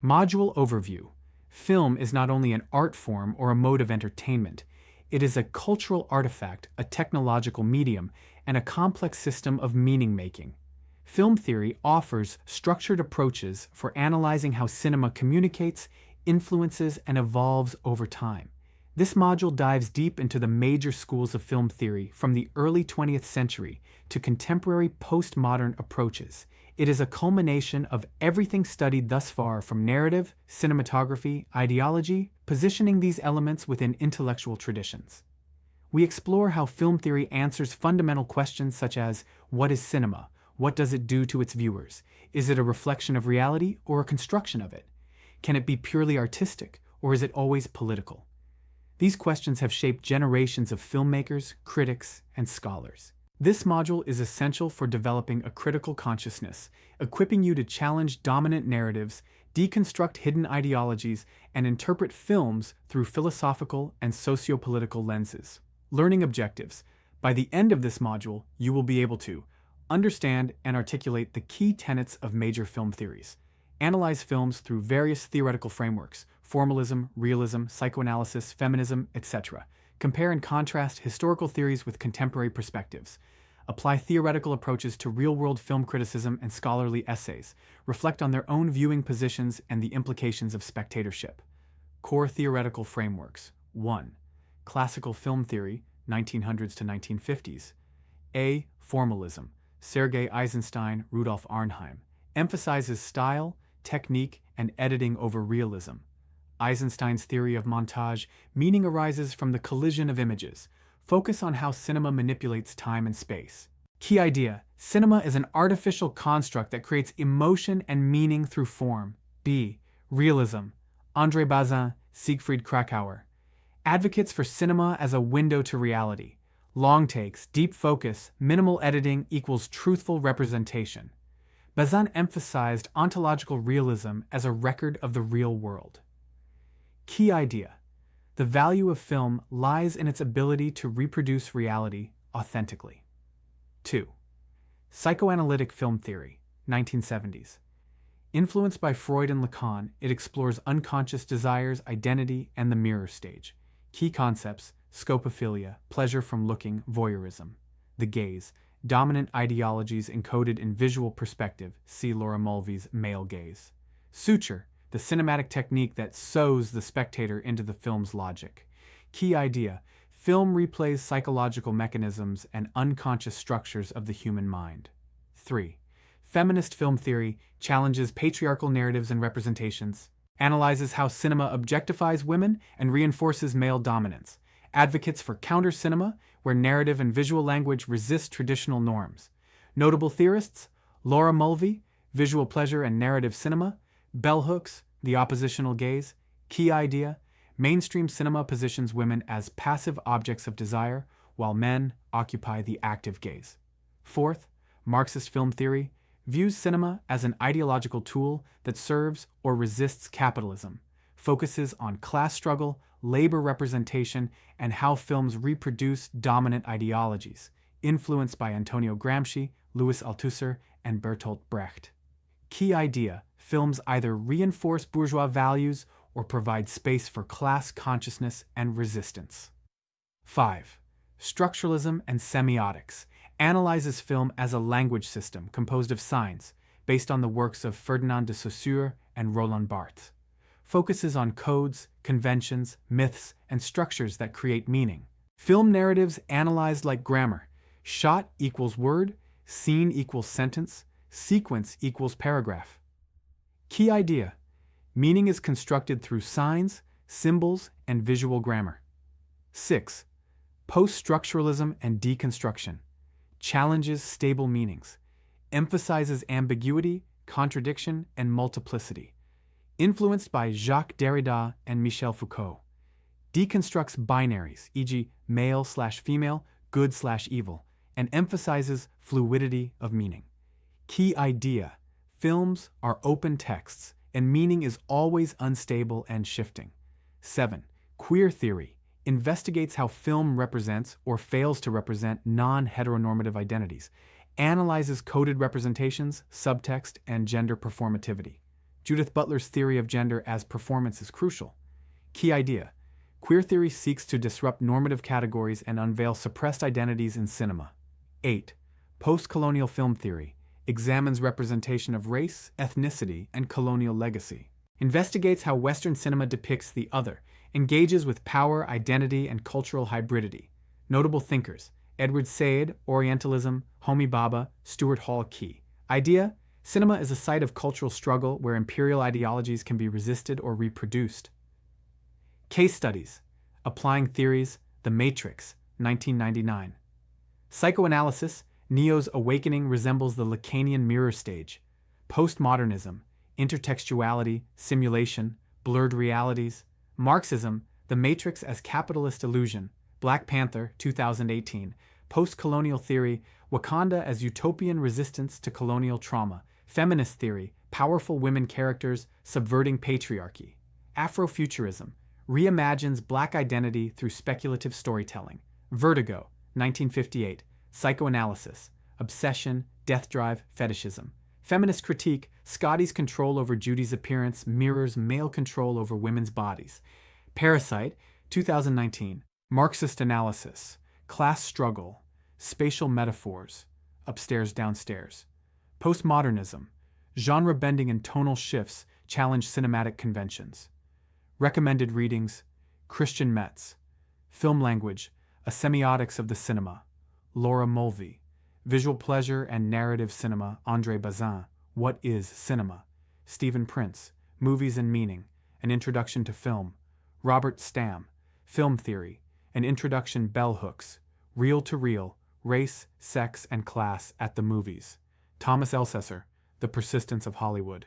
Module Overview. Film is not only an art form or a mode of entertainment, it is a cultural artifact, a technological medium, and a complex system of meaning-making. Film theory offers structured approaches for analyzing how cinema communicates, influences, and evolves over time. This module dives deep into the major schools of film theory from the early 20th century to contemporary postmodern approaches. It is a culmination of everything studied thus far from narrative, cinematography, ideology, positioning these elements within intellectual traditions. We explore how film theory answers fundamental questions such as, what is cinema? What does it do to its viewers? Is it a reflection of reality or a construction of it? Can it be purely artistic, or is it always political? These questions have shaped generations of filmmakers, critics, and scholars. This module is essential for developing a critical consciousness, equipping you to challenge dominant narratives, deconstruct hidden ideologies, and interpret films through philosophical and socio-political lenses. Learning objectives. By the end of this module, you will be able to understand and articulate the key tenets of major film theories, analyze films through various theoretical frameworks, formalism, realism, psychoanalysis, feminism, etc., compare and contrast historical theories with contemporary perspectives, apply theoretical approaches to real-world film criticism and scholarly essays, reflect on their own viewing positions and the implications of spectatorship. Core theoretical frameworks. 1. Classical film theory, 1900s to 1950s. A. Formalism. Sergei Eisenstein, Rudolf Arnheim. Emphasizes style, technique, and editing over realism. Eisenstein's theory of montage, meaning arises from the collision of images. Focus on how cinema manipulates time and space. Key idea: cinema is an artificial construct that creates emotion and meaning through form. B. Realism. André Bazin, Siegfried Kracauer. Advocates for cinema as a window to reality. Long takes, deep focus, minimal editing equals truthful representation. Bazin emphasized ontological realism as a record of the real world. Key idea: the value of film lies in its ability to reproduce reality authentically. 2. Psychoanalytic film theory, 1970s. Influenced by Freud and Lacan, it explores unconscious desires, identity, and the mirror stage. Key concepts: scopophilia, pleasure from looking, voyeurism. The gaze, dominant ideologies encoded in visual perspective, see Laura Mulvey's Male Gaze. Suture, the cinematic technique that sews the spectator into the film's logic. Key idea: film replays psychological mechanisms and unconscious structures of the human mind. 3. Feminist film theory challenges patriarchal narratives and representations, analyzes how cinema objectifies women and reinforces male dominance, advocates for counter-cinema where narrative and visual language resist traditional norms. Notable theorists: Laura Mulvey, Visual Pleasure and Narrative Cinema; Bell Hooks, The Oppositional Gaze. Key idea: mainstream cinema positions women as passive objects of desire, while men occupy the active gaze. 4th, Marxist film theory views cinema as an ideological tool that serves or resists capitalism, focuses on class struggle, labor representation, and how films reproduce dominant ideologies, influenced by Antonio Gramsci, Louis Althusser, and Bertolt Brecht. Key idea: films either reinforce bourgeois values or provide space for class consciousness and resistance. 5. Structuralism and semiotics analyzes film as a language system composed of signs, based on the works of Ferdinand de Saussure and Roland Barthes. Focuses on codes, conventions, myths, and structures that create meaning. Film narratives analyzed like grammar. Shot equals word, scene equals sentence, sequence equals paragraph. Key idea: meaning is constructed through signs, symbols, and visual grammar. 6. Post-structuralism and deconstruction challenges stable meanings, emphasizes ambiguity, contradiction, and multiplicity. Influenced by Jacques Derrida and Michel Foucault. Deconstructs binaries, e.g. male/female, good/evil, and emphasizes fluidity of meaning. Key idea: films are open texts, and meaning is always unstable and shifting. 7. Queer theory investigates how film represents or fails to represent non-heteronormative identities, analyzes coded representations, subtext, and gender performativity. Judith Butler's theory of gender as performance is crucial. Key idea: queer theory seeks to disrupt normative categories and unveil suppressed identities in cinema. 8. Post-colonial film theory examines representation of race, ethnicity, and colonial legacy. Investigates how Western cinema depicts the other, engages with power, identity, and cultural hybridity. Notable thinkers: Edward Said, Orientalism, Homi Bhabha, Stuart Hall Key. Idea: cinema is a site of cultural struggle where imperial ideologies can be resisted or reproduced. Case studies: Applying Theories, The Matrix, 1999. Psychoanalysis: Neo's awakening resembles the Lacanian mirror stage. Postmodernism: Intertextuality, Simulation, Blurred Realities. Marxism: The Matrix as Capitalist Illusion. Black Panther, 2018. Post-colonial theory: Wakanda as utopian resistance to colonial trauma. Feminist theory: Powerful women characters subverting patriarchy. Afrofuturism: Reimagines Black identity through speculative storytelling. Vertigo, 1958. Psychoanalysis: Obsession, Death Drive, Fetishism. Feminist critique: Scotty's control over Judy's appearance mirrors male control over women's bodies. Parasite, 2019. Marxist analysis: Class struggle, spatial metaphors, upstairs, downstairs. Postmodernism: Genre bending and tonal shifts challenge cinematic conventions. Recommended readings: Christian Metz. Film Language: A Semiotics of the Cinema. Laura Mulvey. Visual Pleasure and Narrative Cinema, Andre Bazin. What is Cinema? Stephen Prince. Movies and Meaning, An Introduction to Film. Robert Stam. Film Theory, An Introduction. Bell Hooks. Reel to Reel, Race, Sex, and Class at the Movies. Thomas Elsesser. The Persistence of Hollywood.